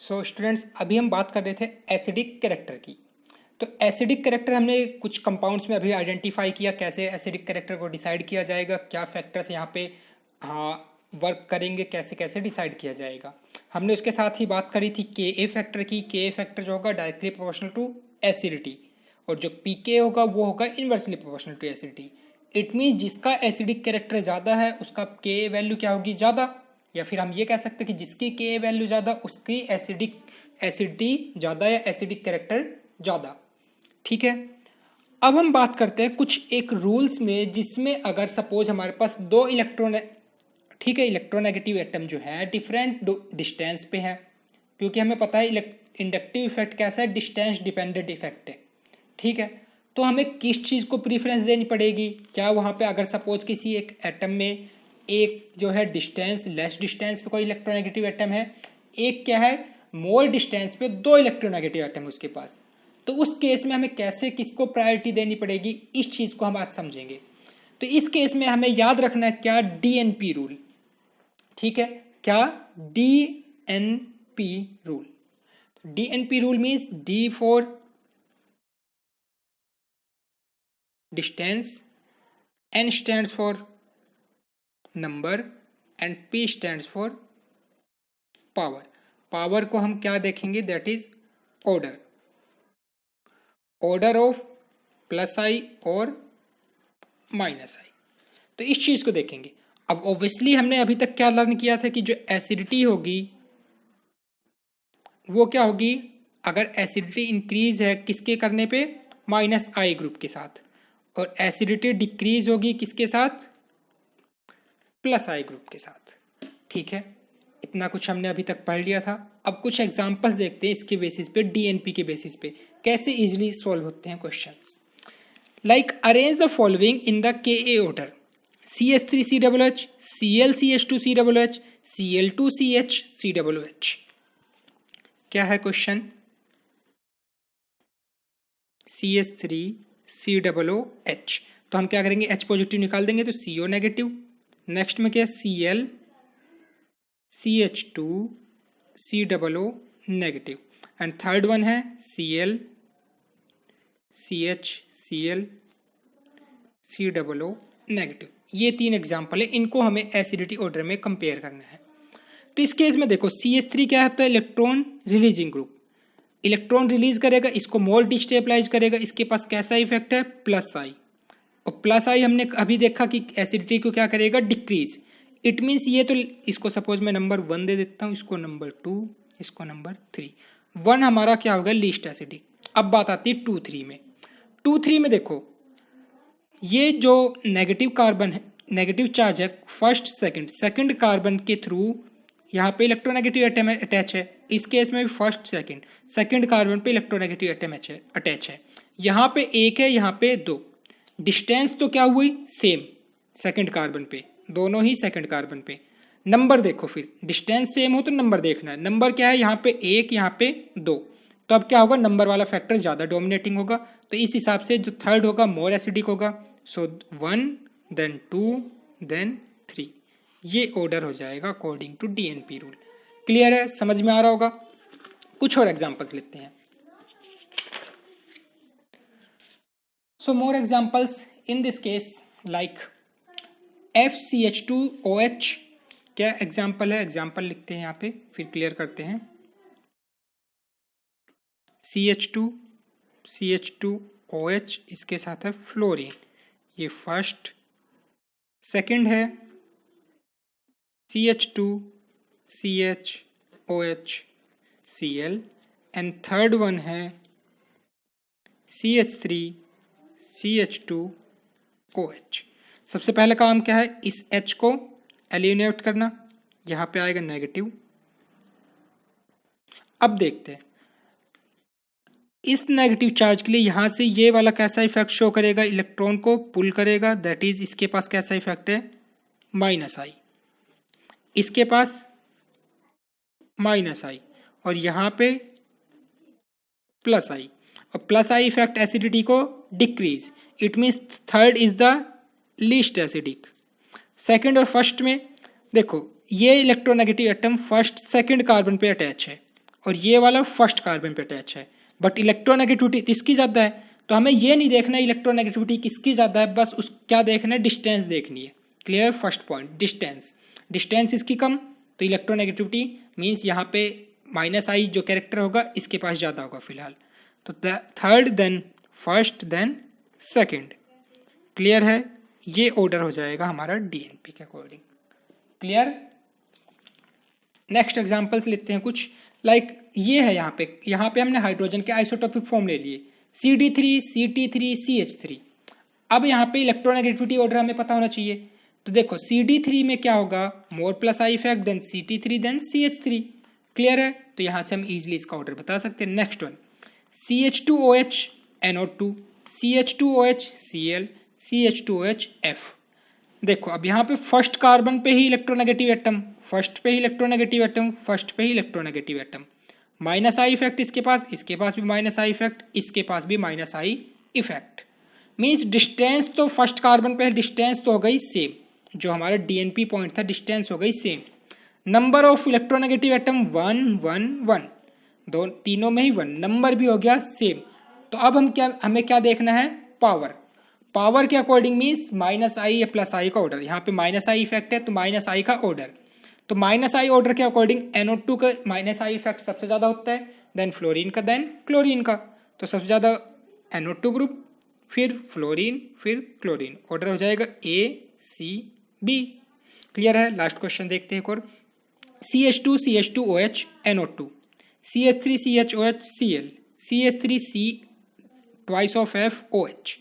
So students, अभी हम बात कर रहे थे एसिडिक कैरेक्टर की। तो एसिडिक कैरेक्टर हमने कुछ कंपाउंड्स में अभी आइडेंटिफाई किया, कैसे एसिडिक कैरेक्टर को डिसाइड किया जाएगा, क्या फैक्टर्स यहाँ पे वर्क करेंगे, कैसे कैसे डिसाइड किया जाएगा। हमने उसके साथ ही बात करी थी के ए फैक्टर की। के ए फैक्टर जो होगा डायरेक्टली प्रोपोर्शनल टू एसिडिटी, और जो पी के होगा वो होगा inversely proportional to acidity. It mean जिसका एसिडिक कैरेक्टर ज़्यादा है उसका के ए वैल्यू क्या होगी, ज़्यादा। या फिर हम ये कह सकते हैं कि जिसकी के वैल्यू ज़्यादा उसकी एसिडिटी ज़्यादा या एसिडिक कैरेक्टर ज़्यादा। ठीक है, अब हम बात करते हैं कुछ एक रूल्स में, जिसमें अगर सपोज हमारे पास दो इलेक्ट्रॉन, ठीक है, इलेक्ट्रोनेगेटिव एटम जो है डिफरेंट डिस्टेंस पे है, क्योंकि हमें पता है इंडक्टिव इफेक्ट कैसा है, डिस्टेंस डिपेंडेंट इफेक्ट है। ठीक है, तो हमें किस चीज़ को प्रीफरेंस देनी पड़ेगी। क्या वहाँ पे अगर सपोज किसी एक एटम में एक जो है डिस्टेंस, लेस डिस्टेंस पे कोई इलेक्ट्रोनेगेटिव एटम है, एक क्या है मोर डिस्टेंस पे दो इलेक्ट्रोनेगेटिव एटम उसके पास, तो उस केस में हमें कैसे किसको प्रायोरिटी देनी पड़ेगी, इस चीज़ को हम आज समझेंगे। तो इस केस में हमें याद रखना है क्या, डीएनपी रूल। ठीक है, क्या, DNP rule. DNP rule means D for distance, N stands for number and P stands for power. Power को हम क्या देखेंगे, that is order, order of plus I और माइनस आई। तो इस चीज को देखेंगे। अब ऑब्वियसली हमने अभी तक क्या लर्न किया था कि जो एसिडिटी होगी वो क्या होगी, अगर एसिडिटी इंक्रीज है किसके करने पे, माइनस आई ग्रुप के साथ, और एसिडिटी डिक्रीज होगी किसके साथ, प्लस आई ग्रुप के साथ। ठीक है, इतना कुछ हमने अभी तक पढ़ लिया था। अब कुछ एग्जांपल्स देखते हैं इसके बेसिस पे, डीएनपी के बेसिस पे कैसे इजीली सॉल्व होते हैं questions. Like arrange the following in the के ए ऑर्डर, CH3COOH, ClCH2COOH, Cl2CH3COOH। क्या है क्वेश्चन, CH3COOH, तो हम क्या करेंगे, H पॉजिटिव निकाल देंगे तो CO नेगेटिव। नेक्स्ट में क्या, Cl CH2 COO negative, and third one है Cl CH Cl COO negative. ये तीन एग्जाम्पल है, इनको हमें एसिडिटी ऑर्डर में कंपेयर करना है। तो इस केस में देखो CH3 क्या होता है, electron releasing group, electron release करेगा, इसको मोर डिस्टेबलाइज करेगा, इसके पास कैसा इफेक्ट है, प्लस आई, और प्लस आई हमने अभी देखा कि एसिडिटी को क्या करेगा, डिक्रीज। इट मीन्स ये तो इसको सपोज मैं नंबर 1 दे देता हूँ, इसको नंबर 2, इसको नंबर 3। 1 हमारा क्या होगा, लीस्ट एसिडिक। अब बात आती है 2, 3 में। 2, 3 में देखो ये जो नेगेटिव कार्बन है, नेगेटिव चार्ज है, फर्स्ट सेकंड कार्बन के थ्रू यहाँ पे इलेक्ट्रोनेगेटिव एटम अटैच है। इस केस में भी फर्स्ट सेकंड कार्बन पे इलेक्ट्रोनेगेटिव एटम अटैच है। यहाँ पे एक है, यहाँ पे 2। डिस्टेंस तो क्या हुई, सेम, सेकंड कार्बन पे, दोनों ही सेकंड कार्बन पे। नंबर देखो, फिर डिस्टेंस सेम हो तो नंबर देखना है। नंबर क्या है, यहाँ पे 1, यहाँ पे 2, तो अब क्या होगा, नंबर वाला फैक्टर ज़्यादा डोमिनेटिंग होगा। तो इस हिसाब से जो थर्ड होगा मोर एसिडिक होगा। सो 1 देन 2 देन 3, ये ऑर्डर हो जाएगा according to DNP rule. Clear है, समझ में आ रहा होगा। कुछ और एग्जांपल्स लेते हैं। So more examples in this case, like FCH2OH। क्या एग्जांपल है, एग्जांपल लिखते हैं यहाँ पे, फिर क्लियर करते हैं। CH2OH, इसके साथ है फ्लोरीन, ये फर्स्ट। सेकंड है CH2CHOH Cl, and third one है CH3CH2OH। सबसे पहला काम क्या है, इस H को एलिमिनेट करना, यहाँ पे आएगा नेगेटिव। अब देखते हैं इस नेगेटिव चार्ज के लिए यहाँ से ये वाला कैसा इफेक्ट शो करेगा, इलेक्ट्रॉन को पुल करेगा, दैट इज इसके पास कैसा इफेक्ट है, माइनस आई, इसके पास माइनस आई, और यहाँ पे प्लस आई, और प्लस आई इफेक्ट एसिडिटी को decrease. It means third is the least acidic. Second और फर्स्ट में देखो ये electronegative atom first second carbon पे अटैच है, और ये वाला फर्स्ट कार्बन पे अटैच है, बट इलेक्ट्रोनेगेटिविटी किसकी ज़्यादा है, तो हमें ये नहीं देखना इलेक्ट्रोनेगेटिविटी किसकी ज़्यादा है, बस उस क्या देखना है, डिस्टेंस देखनी है। Clear, first point distance, distance इसकी कम तो इलेक्ट्रोनेगेटिविटी मीन्स यहाँ पे माइनस आई जो कैरेक्टर होगा इसके पास ज़्यादा होगा फिलहाल। तो third then first then second. Clear है, ये ऑर्डर हो जाएगा हमारा डीएनपी के अकॉर्डिंग। क्लियर, नेक्स्ट एग्जांपल्स लेते हैं कुछ। लाइक ये है यहाँ पे हमने हाइड्रोजन के आइसोटोपिक फॉर्म ले लिए CD3 CT3 CH3। अब यहाँ पे इलेक्ट्रोनेगेटिविटी ऑर्डर हमें पता होना चाहिए। तो देखो CD3 में क्या होगा, more plus I effect then CT3 then CH3। Clear है, तो यहाँ से हम इजीली इसका ऑर्डर बता सकते हैं। Next one CH2OH NO2 CH2OH Cl CH2OH F। देखो अब यहाँ पे फर्स्ट कार्बन पे ही इलेक्ट्रोनेगेटिव एटम, फर्स्ट पे ही इलेक्ट्रोनेगेटिव एटम, फर्स्ट पे ही electronegative atom, minus I effect इसके पास भी माइनस आई इफेक्ट, इसके पास भी minus I effect. Means distance तो फर्स्ट कार्बन पे डिस्टेंस तो हो गई सेम, जो हमारा डीएनपी पॉइंट था डिस्टेंस हो गई same. Number of electronegative atom 1 1 1, दो तीनों में ही 1, नंबर भी हो गया सेम। तो अब हमें क्या देखना है, पावर। पावर के अकॉर्डिंग मीन्स माइनस आई या प्लस आई का ऑर्डर, यहाँ पे माइनस आई इफेक्ट है तो माइनस आई का ऑर्डर। तो माइनस आई ऑर्डर के अकॉर्डिंग NO2 का माइनस आई इफेक्ट सबसे ज़्यादा होता है, देन फ्लोरीन का, देन क्लोरीन का। तो सबसे ज़्यादा NO2 ग्रुप, फिर फ्लोरीन, फिर क्लोरीन, ऑर्डर हो जाएगा ACB। क्लियर है, लास्ट क्वेश्चन देखते हैं एक और। CH2 CH2OH NO2 CH3 CHOH Cl CH3 C twice of F OH।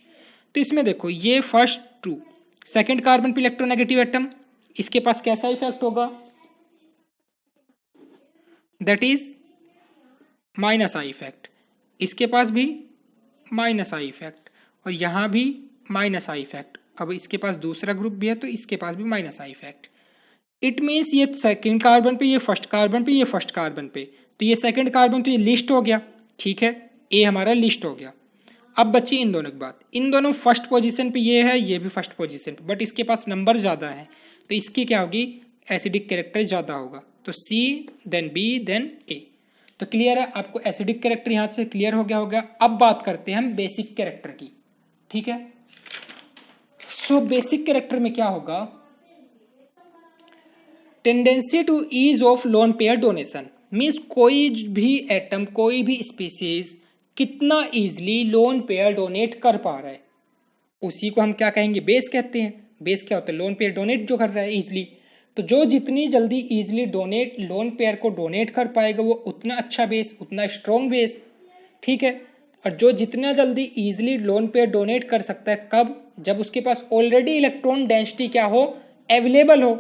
तो इसमें देखो ये फर्स्ट टू, सेकंड कार्बन पे इलेक्ट्रोनेगेटिव एटम, इसके पास कैसा इफेक्ट होगा, that is minus I effect, इसके पास भी माइनस आई इफेक्ट, और यहाँ भी माइनस आई इफेक्ट। अब इसके पास दूसरा ग्रुप भी है तो इसके पास भी minus I effect. It means ये सेकंड कार्बन पे, ये फर्स्ट कार्बन पे, ये फर्स्ट कार्बन पे, तो ये सेकंड कार्बन तो ये लिस्ट हो गया, ठीक है, ए हमारा लिस्ट हो गया। अब बची इन दोनों की बात, इन दोनों फर्स्ट पोजीशन पे ये है, ये भी फर्स्ट पोजीशन पे, बट इसके पास नंबर ज़्यादा है तो इसकी क्या होगी, एसिडिक कैरेक्टर ज़्यादा होगा, तो C then B then A। तो क्लियर है, आपको एसिडिक कैरेक्टर यहाँ से क्लियर हो गया होगा। अब बात करते हैं हम बेसिक कैरेक्टर की, ठीक है। सो बेसिक कैरेक्टर में क्या होगा, tendency to ease of lone pair donation, means कोई भी एटम, कोई भी स्पीसीज कितना इजली लोन पेयर डोनेट कर पा रहा है, उसी को हम क्या कहेंगे, बेस कहते हैं। बेस क्या होता है, लोन पेयर डोनेट जो कर रहा है इजली। तो जो जितनी जल्दी इजली डोनेट लोन पेयर को डोनेट कर पाएगा वो उतना अच्छा बेस, उतना स्ट्रॉन्ग बेस, ठीक है। और जो जितना जल्दी इजली लोन पेयर डोनेट कर सकता है, कब, जब उसके पास ऑलरेडी इलेक्ट्रॉन डेंसिटी क्या हो, अवेलेबल हो।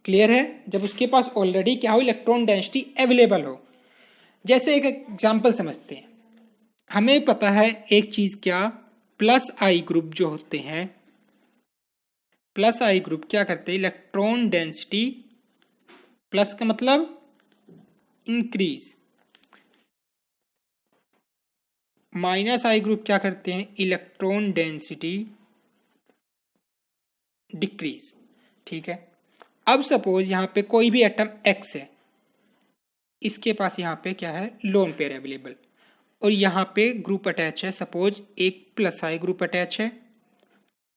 क्लियर है, जब उसके पास ऑलरेडी क्या हो, इलेक्ट्रॉन डेंसिटी अवेलेबल हो। जैसे एक एग्जाम्पल समझते हैं, हमें पता है एक चीज क्या, प्लस आई ग्रुप जो होते हैं, प्लस आई ग्रुप क्या करते हैं, इलेक्ट्रॉन डेंसिटी, प्लस का मतलब इंक्रीज, माइनस आई ग्रुप क्या करते हैं, इलेक्ट्रॉन डेंसिटी डिक्रीज, ठीक है। अब सपोज यहाँ पे कोई भी एटम X है, इसके पास यहाँ पे क्या है, लोन पेयर अवेलेबल, और यहाँ पे ग्रुप अटैच है, सपोज एक प्लस आई ग्रुप अटैच है,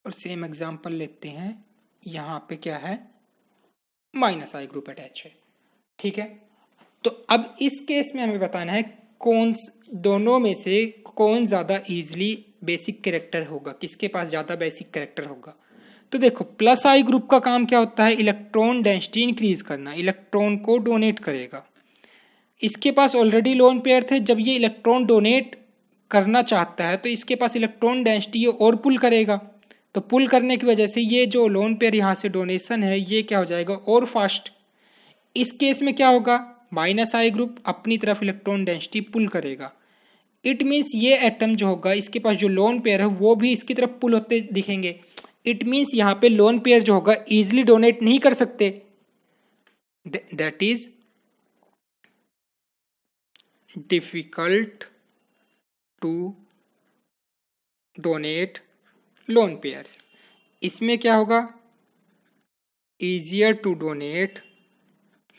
और सेम एग्जांपल लेते हैं, यहाँ पे क्या है, माइनस आई ग्रुप अटैच है, ठीक है। तो अब इस केस में हमें बताना है कौन दोनों में से कौन ज़्यादा इजीली बेसिक कैरेक्टर होगा, किसके पास ज़्यादा बेसिक कैरेक्टर होगा। तो देखो प्लस आई ग्रुप का काम क्या होता है, इलेक्ट्रॉन डेंसिटी इंक्रीज करना, इलेक्ट्रॉन को डोनेट करेगा। इसके पास ऑलरेडी लोन पेयर थे, जब ये इलेक्ट्रॉन डोनेट करना चाहता है तो इसके पास इलेक्ट्रॉन डेंसिटी और पुल करेगा, तो पुल करने की वजह से ये जो लोन पेयर यहाँ से डोनेशन है ये क्या हो जाएगा, और फास्ट। इस केस में क्या होगा, माइनस आई ग्रुप अपनी तरफ इलेक्ट्रॉन डेंसिटी पुल करेगा। इट मीन्स ये एटम जो होगा इसके पास जो लोन पेयर है वो भी इसकी तरफ पुल होते दिखेंगे। इट मीन्स यहाँ पे लोन पेयर जो होगा इजिली डोनेट नहीं कर सकते, that is difficult to donate lone pair. इसमें क्या होगा, easier to donate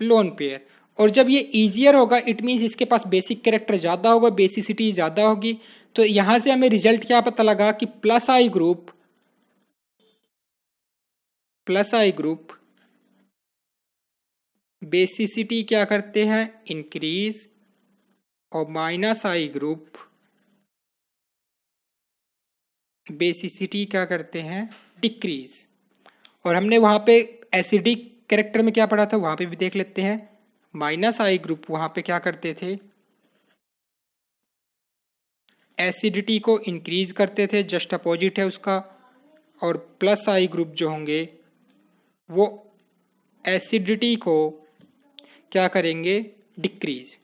lone pair, और जब ये ईजियर होगा इट मीन्स इसके पास बेसिक कैरेक्टर ज़्यादा होगा, बेसिसिटी ज़्यादा होगी। तो यहाँ से हमें रिजल्ट क्या पता लगा कि प्लस आई ग्रुप बेसिसिटी क्या करते हैं, इंक्रीज, और माइनस आई ग्रुप बेसिसिटी क्या करते हैं, डिक्रीज। और हमने वहाँ पे एसिडिक कैरेक्टर में क्या पढ़ा था, वहाँ पे भी देख लेते हैं। माइनस आई ग्रुप वहाँ पे क्या करते थे, एसिडिटी को इंक्रीज करते थे, जस्ट अपोजिट है उसका। और प्लस आई ग्रुप जो होंगे वो एसिडिटी को क्या करेंगे, डिक्रीज।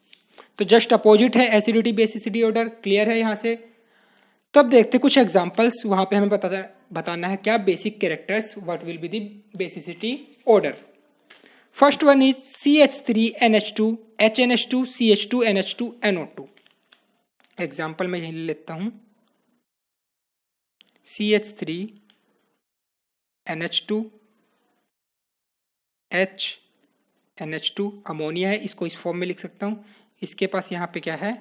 तो जस्ट अपोजिट है एसिडिटी बेसिसिटी ऑर्डर, क्लियर है यहाँ से। तो अब देखते कुछ एग्जांपल्स, वहाँ पे हमें बताना है क्या, basic characters, what will be the basicity order. First one is CH3NH2 HNH2 CH2NH2 NO2। Example मैं यही ले लेता हूँ, CH3NH2 HNH2 अमोनिया है, इसको इस फॉर्म में लिख सकता हूँ। इसके पास यहाँ पे क्या है,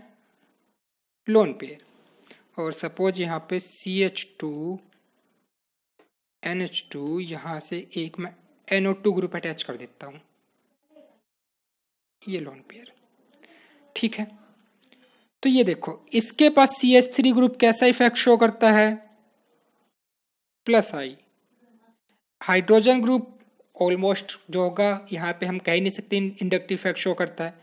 लोन पेयर। और सपोज यहाँ पे CH2NH2 यहाँ से एक मैं NO2 ग्रुप अटैच कर देता हूँ, ये लोन पेयर, ठीक है। तो ये देखो इसके पास CH3 ग्रुप कैसा इफेक्ट शो करता है, प्लस आई। हाइड्रोजन ग्रुप ऑलमोस्ट जो होगा यहाँ पे हम कह ही नहीं सकते, इंडक्टिव इफेक्ट शो करता है।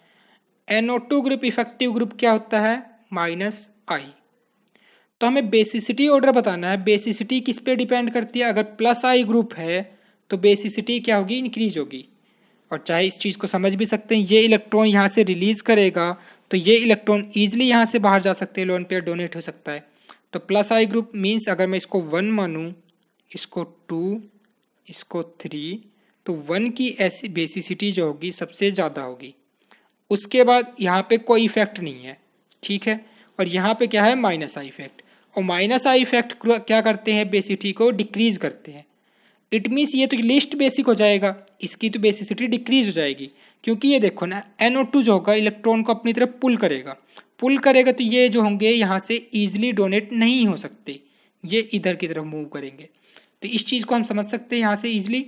NO2 ग्रुप इफेक्टिव ग्रुप क्या होता है, माइनस आई। तो हमें बेसिसिटी ऑर्डर बताना है, बेसिसिटी किस पे डिपेंड करती है, अगर प्लस आई ग्रुप है तो बेसिसिटी क्या होगी, इंक्रीज होगी। और चाहे इस चीज़ को समझ भी सकते हैं, ये इलेक्ट्रॉन यहाँ से रिलीज करेगा तो ये इलेक्ट्रॉन ईजिली यहाँ से बाहर जा सकते हैं, लोन पेयर डोनेट हो सकता है। तो प्लस आई ग्रुप मीन्स अगर मैं इसको 1 मानूँ, इसको 2, इसको 3, तो 1 की ऐसी बेसिसिटी जो होगी सबसे ज़्यादा होगी। उसके बाद यहाँ पे कोई इफेक्ट नहीं है, ठीक है। और यहाँ पे क्या है, माइनस आई इफेक्ट। और माइनस आई इफेक्ट क्या करते हैं, बेसिसिटी को डिक्रीज करते हैं। इट मीन्स ये तो लिस्ट बेसिक हो जाएगा, इसकी तो बेसिसिटी डिक्रीज हो जाएगी, क्योंकि ये देखो ना NO2 जो होगा इलेक्ट्रॉन को अपनी तरफ पुल करेगा तो ये जो होंगे यहाँ से ईजिली डोनेट नहीं हो सकते, ये इधर की तरफ मूव करेंगे। तो इस चीज़ को हम समझ सकते हैं यहाँ से ईजिली।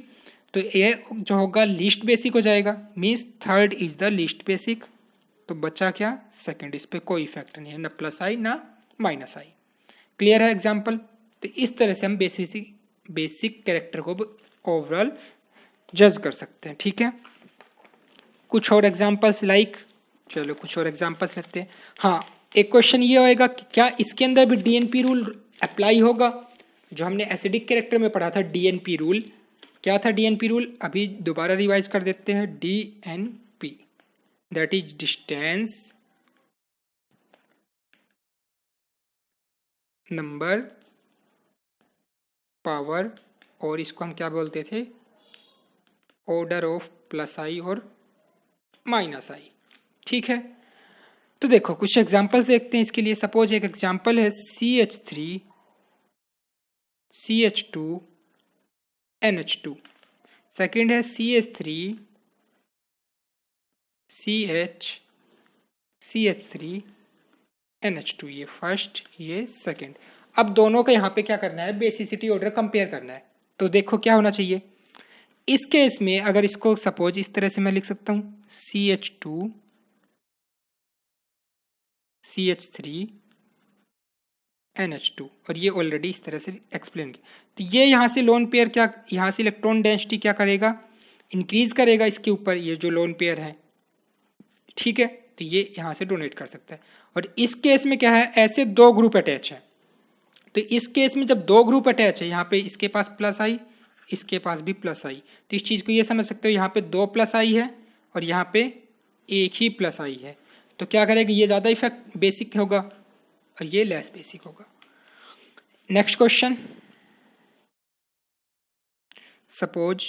तो ये जो होगा लीस्ट बेसिक हो जाएगा, means third is the least basic. तो बचा क्या, सेकेंड, इस पर कोई इफेक्ट नहीं है, ना प्लस आई ना माइनस आई। क्लियर है एग्जाम्पल। तो इस तरह से हम बेसिक कैरेक्टर को ओवरऑल जज कर सकते हैं, ठीक है। कुछ और एग्जांपल्स चलो कुछ और एग्जांपल्स लेते हैं। हाँ, एक क्वेश्चन ये होएगा कि क्या इसके अंदर भी DNP रूल अप्लाई होगा, जो हमने एसिडिक कैरेक्टर में पढ़ा था DNP रूल। क्या था DNP रूल, अभी दोबारा रिवाइज कर देते हैं। DNP that is distance number power, और इसको हम क्या बोलते थे, ऑर्डर ऑफ प्लस आई और माइनस आई, ठीक है। तो देखो कुछ एग्जांपल्स देखते हैं इसके लिए। सपोज एक एग्जांपल है CH3 CH2 NH2, सेकेंड है CH3 CH3 NH2, ये फर्स्ट ये सेकेंड। अब दोनों का यहाँ पे क्या करना है, बेसिसिटी ऑर्डर कंपेयर करना है। तो देखो क्या होना चाहिए इस केस में, अगर इसको सपोज इस तरह से मैं लिख सकता हूँ CH2 CH3 NH2, और ये ऑलरेडी इस तरह से एक्सप्लेन किया। तो ये यहाँ से लोन पेयर क्या, यहाँ से इलेक्ट्रॉन डेंसिटी क्या करेगा, इंक्रीज करेगा इसके ऊपर, ये जो लोन पेयर है, ठीक है। तो ये यहाँ से डोनेट कर सकता है। और इस केस में क्या है, ऐसे दो ग्रुप अटैच है। तो इस केस में जब दो ग्रुप अटैच है, यहाँ पे इसके पास प्लस आई, इसके पास भी प्लस आई, तो इस चीज़ को ये समझ सकते हो, यहाँ पे दो प्लस आई है और यहाँ पे एक ही प्लस आई है। तो क्या करेगा, ये ज़्यादा इफेक्ट बेसिक होगा और ये लेस बेसिक होगा। Next question, suppose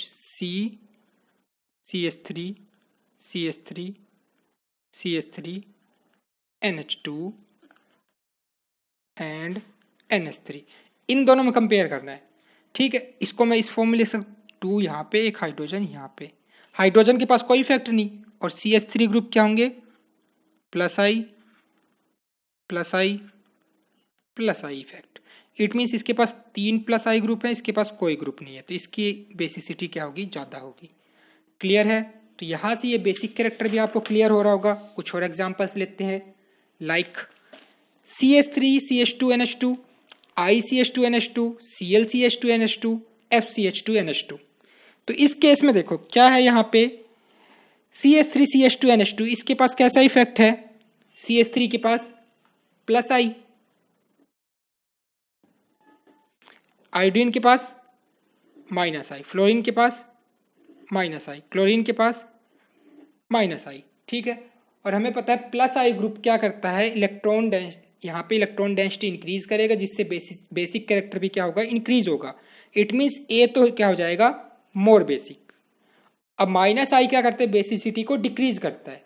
CH3 NH2 and NH3, इन दोनों में कंपेयर करना है, ठीक है। इसको मैं इस फॉर्म में लिख सकता हूँ, 2 यहाँ पे, एक हाइड्रोजन यहाँ पे। हाइड्रोजन के पास कोई इफेक्ट नहीं और CH3 ग्रुप क्या होंगे, plus I plus I plus I effect. It means इसके पास 3 प्लस आई ग्रुप है, इसके पास कोई ग्रुप नहीं है, तो इसकी बेसिसिटी क्या होगी, ज़्यादा होगी। क्लियर है? तो यहाँ से ये बेसिक कैरेक्टर भी आपको क्लियर हो रहा होगा। कुछ और एग्जांपल्स लेते हैं, like CH3CH2NH2, ICH2NH2, ClCH2NH2, FCH2NH2। तो इस केस में देखो क्या है यहाँ पे, CH3CH2NH2 इसके पास कैसा इफेक्ट है, CH3 के पास प्लस आई, आयोडीन के पास माइनस आई, फ्लोरीन के पास माइनस आई, क्लोरीन के पास माइनस आई। ठीक है, और हमें पता है प्लस आई ग्रुप क्या करता है, इलेक्ट्रॉन यहाँ पे इलेक्ट्रॉन डेंसिटी इंक्रीज करेगा, जिससे बेसिक कैरेक्टर भी क्या होगा, इंक्रीज होगा। इट मीन्स ए तो क्या हो जाएगा, मोर बेसिक। अब माइनस आई क्या करते हैं, बेसिसिटी को डिक्रीज करता है।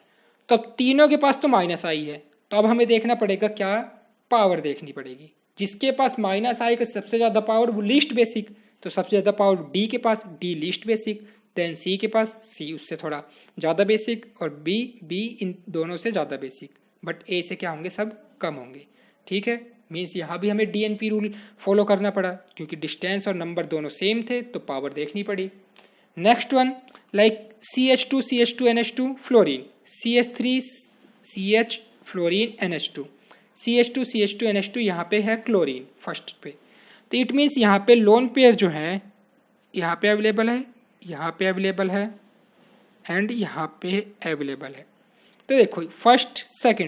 तो अब तीनों के पास तो माइनस आई है, तो अब हमें देखना पड़ेगा क्या, पावर देखनी पड़ेगी। जिसके पास माइनस आई का सबसे ज़्यादा पावर वो लीस्ट बेसिक, तो सबसे ज़्यादा पावर डी के पास, डी लीस्ट बेसिक, देन सी के पास, सी उससे थोड़ा ज़्यादा बेसिक, और बी इन दोनों से ज़्यादा बेसिक, बट ए से क्या होंगे, सब कम होंगे। ठीक है, मीन्स यहाँ भी हमें DNP रूल फॉलो करना पड़ा, क्योंकि डिस्टेंस और नंबर दोनों सेम थे, तो पावर देखनी पड़ी। Next one, like CH2CH2NH2 fluorine, CH3CH fluorine NH2, CH2CH2NH2 यहाँ पे है क्लोरीन फर्स्ट पे। तो इट मीन्स यहाँ पे लोन पेयर जो है यहाँ पे अवेलेबल है, यहाँ पे अवेलेबल है, एंड यहाँ पे अवेलेबल है। तो देखो फर्स्ट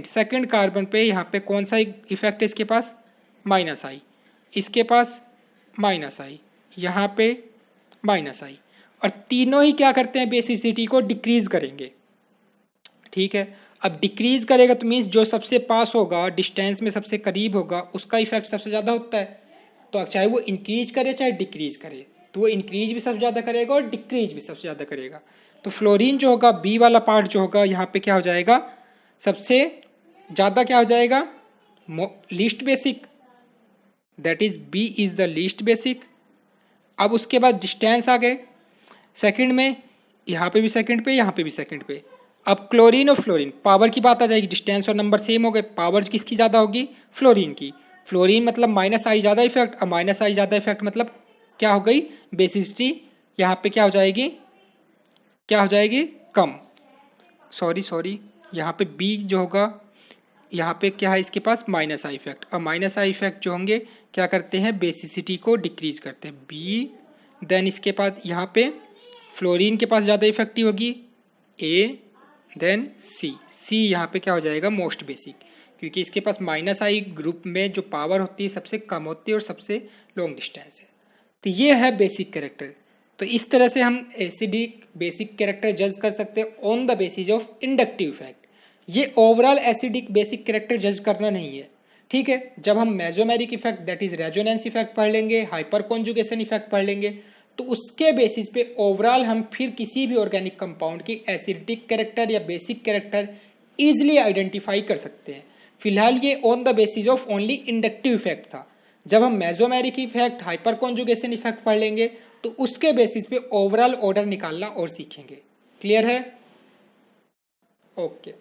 सेकंड कार्बन पे यहाँ पे कौन सा इफेक्ट है, इसके पास माइनस आई, इसके पास माइनस आई, यहाँ पे माइनस आई, और तीनों ही क्या करते हैं, बेसिसिटी को डिक्रीज करेंगे। ठीक है, अब डिक्रीज करेगा तो मीन्स जो सबसे पास होगा, डिस्टेंस में सबसे करीब होगा, उसका इफेक्ट सबसे ज़्यादा होता है। तो चाहे वो इंक्रीज करे चाहे डिक्रीज करे, तो वो इंक्रीज भी सबसे ज़्यादा करेगा और डिक्रीज भी सबसे ज़्यादा करेगा। तो फ्लोरीन जो होगा, बी वाला पार्ट जो होगा यहाँ पे क्या हो जाएगा, सबसे ज़्यादा क्या हो जाएगा, least basic, that is B is the least basic. अब उसके बाद डिस्टेंस आ गए सेकंड में, यहाँ पे भी सेकंड पे, यहाँ पे भी सेकंड पे। अब क्लोरीन और फ्लोरीन, पावर की बात आ जाएगी, डिस्टेंस और नंबर सेम हो गए, पावर किसकी ज़्यादा होगी, फ्लोरीन की। फ्लोरीन मतलब माइनस आई ज़्यादा इफेक्ट, और माइनस आई ज़्यादा इफेक्ट मतलब क्या हो गई, बेसिसिटी यहाँ पे क्या हो जाएगी, क्या हो जाएगी, कम। सॉरी यहाँ पे बी जो होगा, यहाँ पे क्या है, इसके पास माइनस आई इफेक्ट, और माइनस आई इफेक्ट जो होंगे क्या करते हैं, बेसिसिटी को डिक्रीज करते हैं, बी। देन इसके पास यहाँ पे फ्लोरीन के पास ज़्यादा इफेक्टिव होगी, ए, देन सी यहाँ पे क्या हो जाएगा, मोस्ट बेसिक, क्योंकि इसके पास माइनस आई ग्रुप में जो पावर होती है सबसे कम होती है और सबसे लॉन्ग डिस्टेंस है। तो ये है बेसिक कैरेक्टर। तो इस तरह से हम एसिडिक बेसिक कैरेक्टर जज कर सकते हैं on the basis of inductive effect. ये ओवरऑल एसिडिक बेसिक कैरेक्टर जज करना नहीं है। ठीक है, जब हम mesomeric effect that is resonance effect पढ़ लेंगे, हाइपर कॉन्जुगेशन इफेक्ट पढ़ लेंगे, तो उसके बेसिस पे ओवरऑल हम फिर किसी भी ऑर्गेनिक कंपाउंड की एसिडिक कैरेक्टर या बेसिक कैरेक्टर ईजिली आइडेंटिफाई कर सकते हैं। फिलहाल ये on the basis of only inductive effect था। जब हम mesomeric effect, hyper conjugation effect पढ़ लेंगे तो उसके बेसिस पे ओवरऑल ऑर्डर निकालना और सीखेंगे। क्लियर है? ओके।